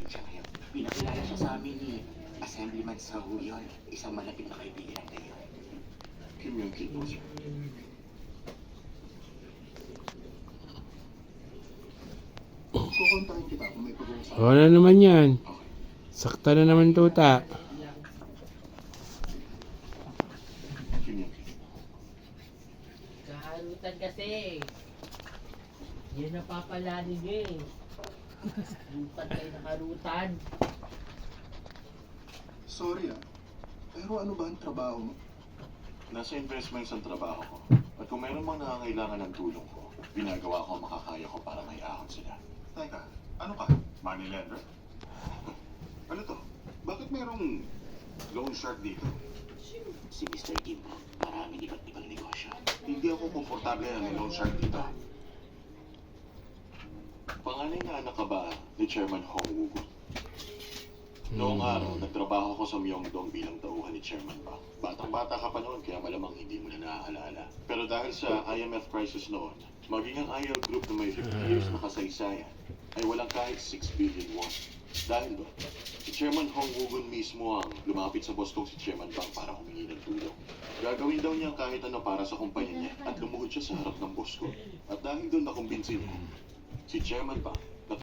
malapit siya ngayon. Pinakilala siya sa amin ni Assemblyman Sahuyon, isang malapit na kaibigan ng Mayor. Kim Yong-ki po siya. Kukontakin kita kung may pag-uusap. Wala naman yan. Sakta na naman tuta. Kim Yong-ki. Kaharutan kasi. Yan napapalali niyo eh. Lutan kayo ng harutan. Sorry pero ano ba ang trabaho mo? Nasa investments ang trabaho ko. At kung mayroon mang nangangailangan ng tulong ko, ginagawa ko ang makakaya ko para may ahon sila. Teka, ano ka? Money lender? Ano to? Bakit mayroong loan shark dito? Si Mr. Kim, maraming iba't ibang negosyo. Hindi ako komportable na may loan shark dito. Panganay na anak ka ba ni Chairman Hong Woo-gun? Noong araw, nagtrabaho ko sa Myeongdong bilang tauhan ni Chairman Park. Batang-bata ka pa noon, kaya malamang hindi mo na naaalala. Pero dahil sa IMF crisis noon, maging ang IL Group na may 50 years na kasaysayan, ay walang kahit 6 billion won. Dahil doon, si Chairman Hong Woo-gun mismo ang lumapit sa boss kong si Chairman Park para humingi ng tulong. Gagawin daw niya kahit ano para sa kumpanya niya at lumuhod siya sa harap ng boss ko. At dahil doon nakumbinsin niya, si Chairman Park